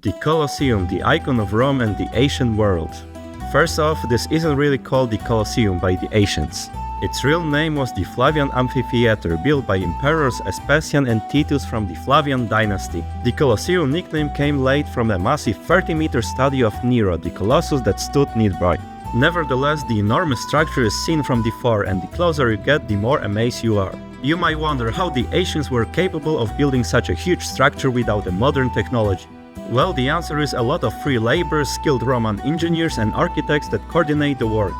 The Colosseum, the icon of Rome and the ancient world. First off, this isn't really called the Colosseum by the ancients. Its real name was the Flavian Amphitheater, built by Emperors Vespasian and Titus from the Flavian dynasty. The Colosseum nickname came late from a massive 30-meter statue of Nero, the Colossus that stood nearby. Nevertheless, the enormous structure is seen from the far, and the closer you get, the more amazed you are. You might wonder how the ancients were capable of building such a huge structure without a modern technology. Well, the answer is a lot of free labor, skilled Roman engineers and architects that coordinate the work.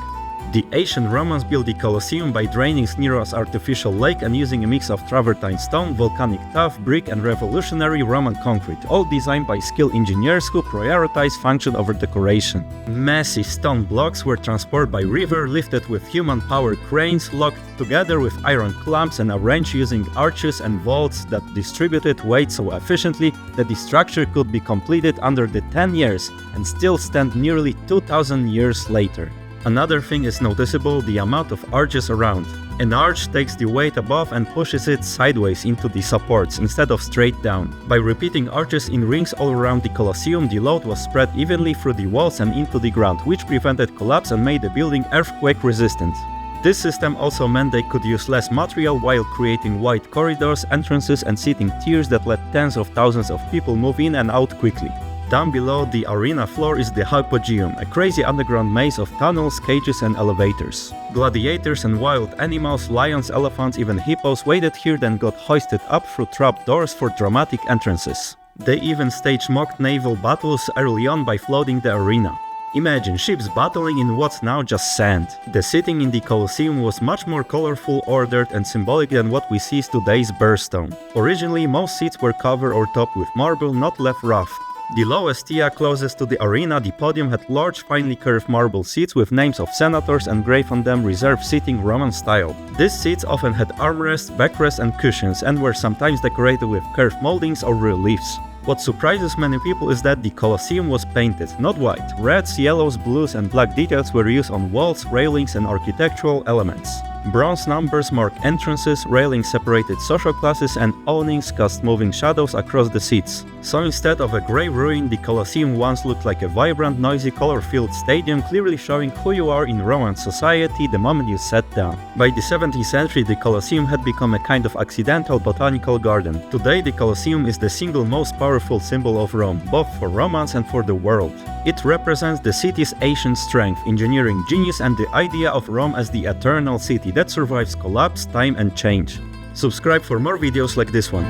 The ancient Romans built the Colosseum by draining Nero's artificial lake and using a mix of travertine stone, volcanic tuff, brick and revolutionary Roman concrete, all designed by skilled engineers who prioritize function over decoration. Massive stone blocks were transported by river, lifted with human-powered cranes, locked together with iron clamps and arranged using arches and vaults that distributed weight so efficiently that the structure could be completed under the 10 years and still stand nearly 2,000 years later. Another thing is noticeable: the amount of arches around. An arch takes the weight above and pushes it sideways into the supports instead of straight down. By repeating arches in rings all around the Colosseum, the load was spread evenly through the walls and into the ground, which prevented collapse and made the building earthquake resistant. This system also meant they could use less material while creating wide corridors, entrances and seating tiers that let tens of thousands of people move in and out quickly. Down below the arena floor is the Hypogeum, a crazy underground maze of tunnels, cages and elevators. Gladiators and wild animals, lions, elephants, even hippos waited here, then got hoisted up through trap doors for dramatic entrances. They even staged mock naval battles early on by flooding the arena. Imagine ships battling in what's now just sand. The seating in the Colosseum was much more colorful, ordered and symbolic than what we see today's bare stone. Originally, most seats were covered or topped with marble, not left rough. The lowest tier closest to the arena, the podium, had large, finely curved marble seats with names of senators engraved on them, reserved seating Roman style. These seats often had armrests, backrests and cushions, and were sometimes decorated with curved moldings or reliefs. What surprises many people is that the Colosseum was painted, not white. Reds, yellows, blues and black details were used on walls, railings and architectural elements. Bronze numbers marked entrances, railings separated social classes and awnings cast moving shadows across the seats. So instead of a grey ruin, the Colosseum once looked like a vibrant, noisy, color-filled stadium, clearly showing who you are in Roman society the moment you sat down. By the 17th century, the Colosseum had become a kind of accidental botanical garden. Today, the Colosseum is the single most powerful symbol of Rome, both for Romans and for the world. It represents the city's ancient strength, engineering genius and the idea of Rome as the eternal city that survives collapse, time and change. Subscribe for more videos like this one.